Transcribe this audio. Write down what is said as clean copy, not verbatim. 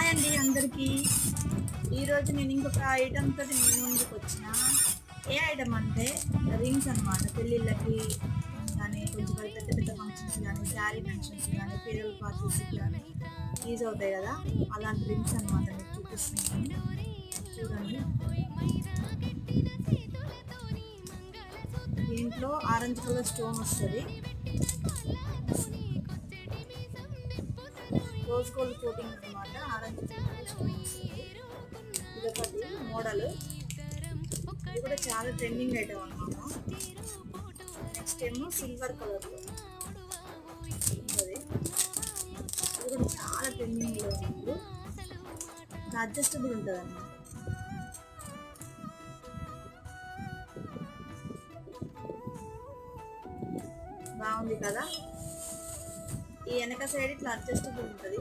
Hi అండి అందరికీ. ఈరోజు నేను ఇంకొక ఐటమ్ తోటి మీ ముందుకు వచ్చిన. ఏ ఐటమ్ అంటే రింగ్స్ అనమాట. పెళ్ళిళ్ళకి కానీ కొంచెం పెద్ద పెద్ద ఫంక్షన్స్ కానీ, శారీ ఫంక్షన్స్ కానీ, ఫేరల్ పార్టీస్కి కానీ యూజ్ అవుతాయి కదా, అలాంటి రింగ్స్ అనమాట మీకు చూపిస్తున్నాను. చూడండి, దీంట్లో ఆరెంజ్ కలర్ స్టోన్ వస్తుంది. రోజ్ గోల్డ్ కోటింగ్ అనమాట. ఆరెంజ్ కలర్ స్టోన్ వస్తుంది. ఇదొకటి మోడల్. ఇది కూడా చాలా ట్రెండింగ్ ఐటమ్ అనమాట. నెక్స్ట్ ఏమో సిల్వర్ కలర్లో ఉంటుంది. ఇది కూడా చాలా ట్రెండింగ్లో ఉంది. అడ్జస్టబుల్ ఉంటుంది అన్నమాట. బాగుంది కదా. ఈ వెనక సైడ్ ఇట్లా అడ్జస్టబుల్ ఉంటుంది.